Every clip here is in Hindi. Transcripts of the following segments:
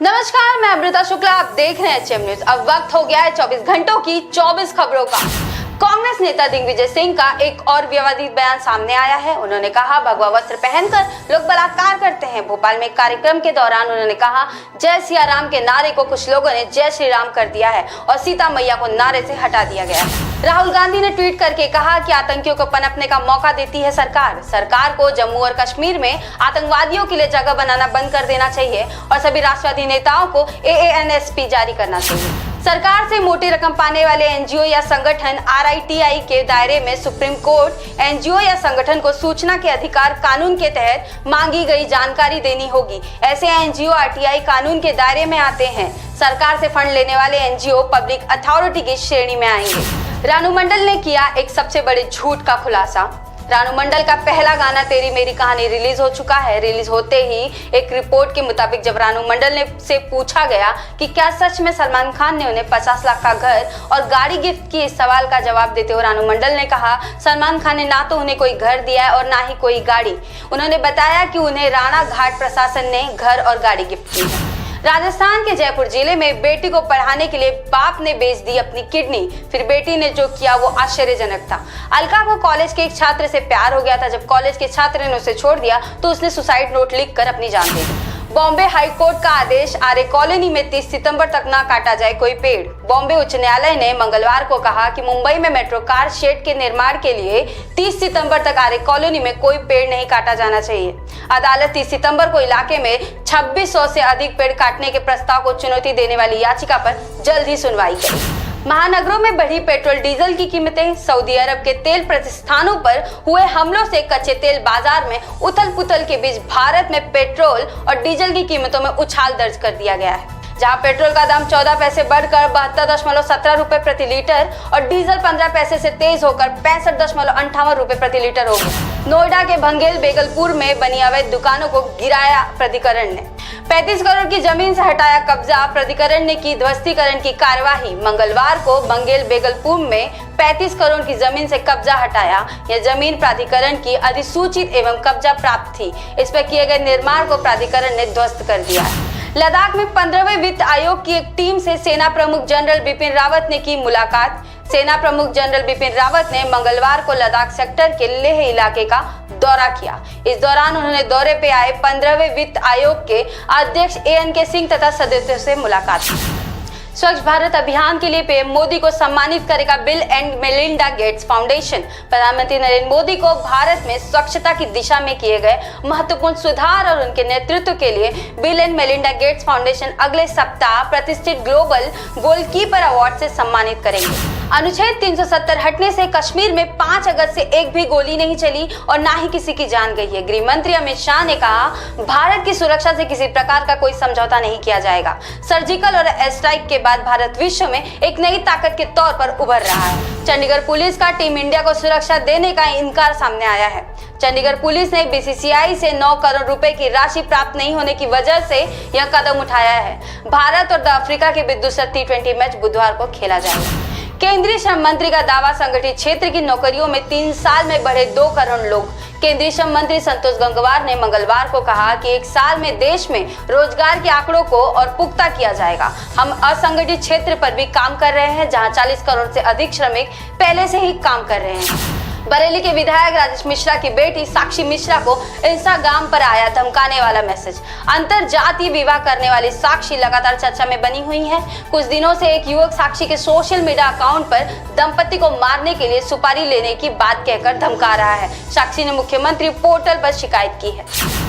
नमस्कार, मैं अमृता शुक्ला, आप देख रहे हैं एचएम न्यूज। अब वक्त हो गया है 24 घंटों की 24 खबरों का। कांग्रेस नेता दिग्विजय सिंह का एक और विवादित बयान सामने आया है। उन्होंने कहा, भगवा वस्त्र पहनकर लोग बलात्कार करते हैं। भोपाल में एक कार्यक्रम के दौरान उन्होंने कहा, जय सिया राम के नारे को कुछ लोगों ने जय श्री राम कर दिया है और सीता मैया को नारे से हटा दिया गया है। राहुल गांधी ने ट्वीट करके कहा कि आतंकियों को पनपने का मौका देती है सरकार को जम्मू और कश्मीर में आतंकवादियों के लिए जगह बनाना बंद कर देना चाहिए और सभी राष्ट्रवादी नेताओं को AANSP जारी करना चाहिए। सरकार से मोटी रकम पाने वाले एनजीओ या संगठन RITI के दायरे में सुप्रीम कोर्ट एनजीओ या संगठन को सूचना के अधिकार कानून के तहत मांगी गई जानकारी देनी होगी। ऐसे एनजीओ RTI कानून के दायरे में आते हैं। सरकार से फंड लेने वाले एनजीओ पब्लिक अथॉरिटी की श्रेणी में आएंगे। रानू मंडल ने किया एक सबसे बड़े झूठ का खुलासा। रानू मंडल का पहला गाना तेरी मेरी कहानी रिलीज हो चुका है। रिलीज होते ही एक रिपोर्ट के मुताबिक जब रानू मंडल ने से पूछा गया कि क्या सच में सलमान खान ने उन्हें 50 लाख का घर और गाड़ी गिफ्ट की, इस सवाल का जवाब देते हुए रानू मंडल ने कहा, सलमान खान ने ना तो उन्हें कोई घर दिया है और ना ही कोई गाड़ी। उन्होंने बताया कि उन्हें राणा घाट प्रशासन ने घर और गाड़ी गिफ्ट की है। राजस्थान के जयपुर जिले में बेटी को पढ़ाने के लिए बाप ने बेच दी अपनी किडनी। फिर बेटी ने जो किया वो आश्चर्यजनक था। अलका को कॉलेज के एक छात्र से प्यार हो गया था। जब कॉलेज के छात्र ने उसे छोड़ दिया तो उसने सुसाइड नोट लिखकर अपनी जान दे दी। बॉम्बे हाईकोर्ट का आदेश, आर्य कॉलोनी में 30 सितंबर तक ना काटा जाए कोई पेड़। बॉम्बे उच्च न्यायालय ने मंगलवार को कहा कि मुंबई में मेट्रो कार शेड के निर्माण के लिए 30 सितंबर तक आर्य कॉलोनी में कोई पेड़ नहीं काटा जाना चाहिए। अदालत 30 सितंबर को इलाके में 2600 से अधिक पेड़ काटने के प्रस्ताव को चुनौती देने वाली याचिका पर जल्द ही सुनवाई करेगी। महानगरों में बढ़ी पेट्रोल डीजल की कीमतें। सऊदी अरब के तेल प्रतिष्ठानों पर हुए हमलों से कच्चे तेल बाजार में उथल पुथल के बीच भारत में पेट्रोल और डीजल की कीमतों में उछाल दर्ज कर दिया गया है। जहां पेट्रोल का दाम 14 पैसे बढ़कर 72.17 रुपए प्रति लीटर और डीजल 15 पैसे से तेज होकर 65.58 रुपए प्रति लीटर हो गया। नोएडा के भंगेल बेगलपुर में बनी अवैध दुकानों को गिराया प्राधिकरण ने। 35 करोड़ की जमीन से हटाया कब्जा। प्राधिकरण ने की ध्वस्तीकरण की कार्यवाही। मंगलवार को बंगेल बेगलपुर में 35 करोड़ की जमीन से कब्जा हटाया। यह जमीन प्राधिकरण की अधिसूचित एवं कब्जा प्राप्त थी। इस पर किए गए निर्माण को प्राधिकरण ने ध्वस्त कर दिया है। लद्दाख में 15वें वित्त आयोग की एक टीम से सेना प्रमुख जनरल बिपिन रावत ने की मुलाकात। सेना प्रमुख जनरल बिपिन रावत ने मंगलवार को लद्दाख सेक्टर के लेह इलाके का दौरा किया। इस दौरान उन्होंने दौरे पे आए 15वें वित्त आयोग के अध्यक्ष ANK सिंह तथा सदस्यों से मुलाकात की। स्वच्छ भारत अभियान के लिए पीएम मोदी को सम्मानित करेगा bill and Melinda Gates foundation. प्रधानमंत्री नरेंद्र मोदी को भारत में स्वच्छता की दिशा में किए गए महत्वपूर्ण सुधार और उनके नेतृत्व के लिए bill and Melinda Gates foundation अगले सप्ताह प्रतिष्ठित ग्लोबल गोलकीपर अवार्ड से सम्मानित करेंगे। अनुच्छेद 370 हटने से कश्मीर में 5 अगस्त से एक भी गोली नहीं चली और ना ही किसी की जान गई है। गृह मंत्री अमित शाह ने कहा, भारत की सुरक्षा से किसी प्रकार का कोई समझौता नहीं किया जाएगा। सर्जिकल और एयर स्ट्राइक के बाद भारत विश्व में एक नई ताकत के तौर पर उभर रहा है। चंडीगढ़ पुलिस का टीम इंडिया को सुरक्षा देने का इनकार सामने आया है। चंडीगढ़ पुलिस ने BCCI से 9 करोड़ रुपए की राशि प्राप्त नहीं होने की वजह से यह कदम उठाया है। भारत और दक्षिण अफ्रीका के बीच दूसरा T20 मैच बुधवार को खेला जाएगा। केंद्रीय श्रम मंत्री का दावा, संगठित क्षेत्र की नौकरियों में 3 साल में बढ़े 2 करोड़ लोग। केंद्रीय श्रम मंत्री संतोष गंगवार ने मंगलवार को कहा कि 1 साल में देश में रोजगार के आंकड़ों को और पुख्ता किया जाएगा। हम असंगठित क्षेत्र पर भी काम कर रहे हैं, जहां 40 करोड़ से अधिक श्रमिक पहले से ही काम कर रहे हैं। बरेली के विधायक राजेश मिश्रा की बेटी साक्षी मिश्रा को इंस्टाग्राम पर आया धमकाने वाला मैसेज। अंतर जातीय विवाह करने वाली साक्षी लगातार चर्चा में बनी हुई है। कुछ दिनों से एक युवक साक्षी के सोशल मीडिया अकाउंट पर दंपति को मारने के लिए सुपारी लेने की बात कहकर धमका रहा है। साक्षी ने मुख्यमंत्री पोर्टल पर शिकायत की है।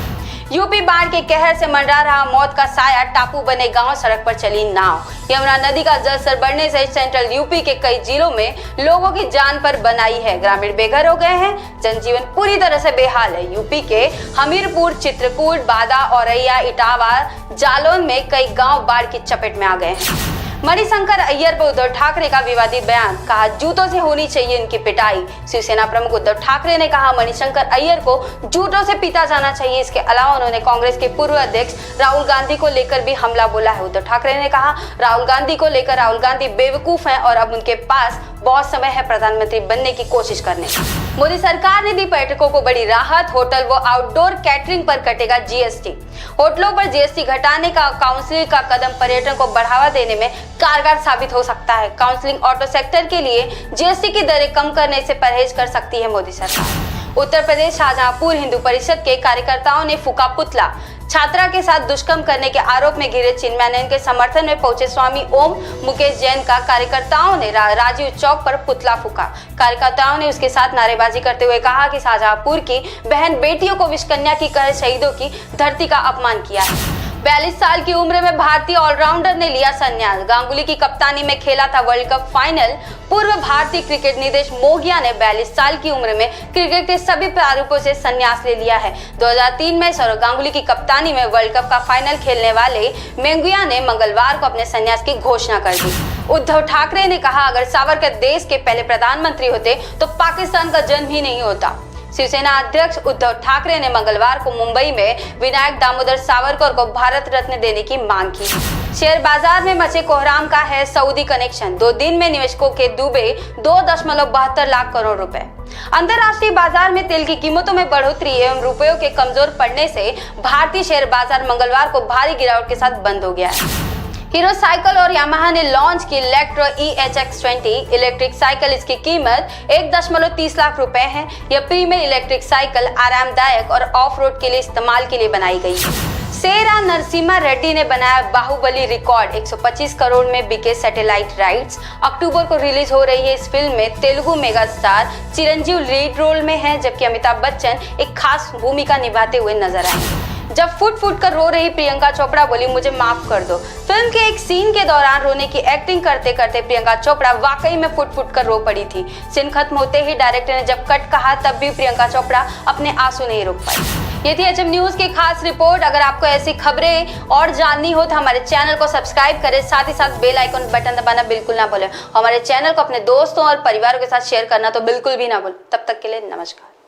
यूपी बाढ़ के कहर से मंडरा रहा मौत का साया। टापू बने गांव, सड़क पर चली नाव। यमुना नदी का जलस्तर बढ़ने से सेंट्रल यूपी के कई जिलों में लोगों की जान पर बनाई है। ग्रामीण बेघर हो गए हैं। जनजीवन पूरी तरह से बेहाल है। यूपी के हमीरपुर, चित्रकूट, बादा, औरैया, इटावा, जालौन में कई गांव बाढ़ की चपेट में आ गए हैं। मणिशंकर अय्यर पर उद्धव ठाकरे का विवादित बयान। कहा, जूतों से होनी चाहिए इनकी पिटाई। शिवसेना प्रमुख उद्धव ठाकरे ने कहा, मणिशंकर अय्यर को जूतों से पीटा जाना चाहिए। इसके अलावा उन्होंने कांग्रेस के पूर्व अध्यक्ष राहुल गांधी को लेकर भी हमला बोला है। उद्धव ठाकरे ने कहा, राहुल गांधी को लेकर राहुल गांधी बेवकूफ हैं और अब उनके पास बहुत समय है प्रधानमंत्री बनने की कोशिश करने का। मोदी सरकार ने दी पर्यटकों को बड़ी राहत, होटल व आउटडोर कैटरिंग पर कटेगा जीएसटी। होटलों पर जीएसटी घटाने का काउंसिलिंग का कदम पर्यटन को बढ़ावा देने में कारगर साबित हो सकता है। काउंसिलिंग ऑटो सेक्टर के लिए जीएसटी की दरें कम करने से परहेज कर सकती है मोदी सरकार। उत्तर प्रदेश शाहजहांपुर हिंदू परिषद के कार्यकर्ताओं ने फूका पुतला। छात्रा के साथ दुष्कर्म करने के आरोप में घिरे चिन्मयानंद के समर्थन में पहुंचे स्वामी ओम मुकेश जैन का कार्यकर्ताओं ने राजीव चौक पर पुतला फूका। कार्यकर्ताओं ने उसके साथ नारेबाजी करते हुए कहा कि शाहजहांपुर की बहन बेटियों को विषकन्या की कहे शहीदों की धरती का अपमान किया है। 42 साल की उम्र में भारतीय ऑलराउंडर ने लिया संन्यास। गांगुली की कप्तानी में खेला था वर्ल्ड कप फाइनल। पूर्व भारतीय क्रिकेट निदेशक मोगिया ने 42 साल की उम्र में क्रिकेट के सभी प्रारूपों से संन्यास ले लिया है। 2003 में सौरव गांगुली की कप्तानी में वर्ल्ड कप का फाइनल खेलने वाले मोगिया ने मंगलवार को अपने संन्यास की घोषणा कर दी। उद्धव ठाकरे ने कहा, अगर सावरकर देश के पहले प्रधानमंत्री होते तो पाकिस्तान का जन्म ही नहीं होता। शिवसेना अध्यक्ष उद्धव ठाकरे ने मंगलवार को मुंबई में विनायक दामोदर सावरकर को भारत रत्न देने की मांग की। शेयर बाजार में मचे कोहराम का है सऊदी कनेक्शन। 2 दिन में निवेशकों के डूबे 2.72 लाख करोड़ रुपए। अंतरराष्ट्रीय बाजार में तेल की कीमतों में बढ़ोतरी एवं रुपयों के कमजोर पड़ने से भारतीय शेयर बाजार मंगलवार को भारी गिरावट के साथ बंद हो गया है। हीरो साइकिल और यामाहा ने लॉन्च की इलेक्ट्रो EHX20 इलेक्ट्रिक साइकिल। इसकी कीमत 1.30 लाख रुपए है। यह प्रीमियम इलेक्ट्रिक साइकिल आरामदायक और ऑफ रोड के लिए इस्तेमाल के लिए बनाई गई है। सेरा नरसिम्हा रेड्डी ने बनाया बाहुबली रिकॉर्ड। 125 करोड़ में बिके सैटेलाइट राइट्स। अक्टूबर को रिलीज हो रही है इस फिल्म में तेलुगु मेगा स्टार चिरंजीव लीड रोल में है, जबकि अमिताभ बच्चन एक खास भूमिका निभाते हुए नजर आए। जब फुट फुट कर रो रही प्रियंका चोपड़ा बोली, मुझे माफ कर दो। फिल्म के एक सीन के दौरान रोने की एक्टिंग करते करते प्रियंका चोपड़ा वाकई में फुट फुट कर रो पड़ी थी। सीन खत्म होते ही डायरेक्टर ने जब कट कहा तब भी प्रियंका चोपड़ा अपने आंसू नहीं रोक पाई। ये थी एचएम न्यूज की खास रिपोर्ट। अगर आपको ऐसी खबरें और जाननी हो तो हमारे चैनल को सब्सक्राइब करें, साथ ही साथ बेल आइकन बटन दबाना बिल्कुल ना भूलें। हमारे चैनल को अपने दोस्तों और परिवारों के साथ शेयर करना तो बिल्कुल भी ना भूलें। तब तक के लिए नमस्कार।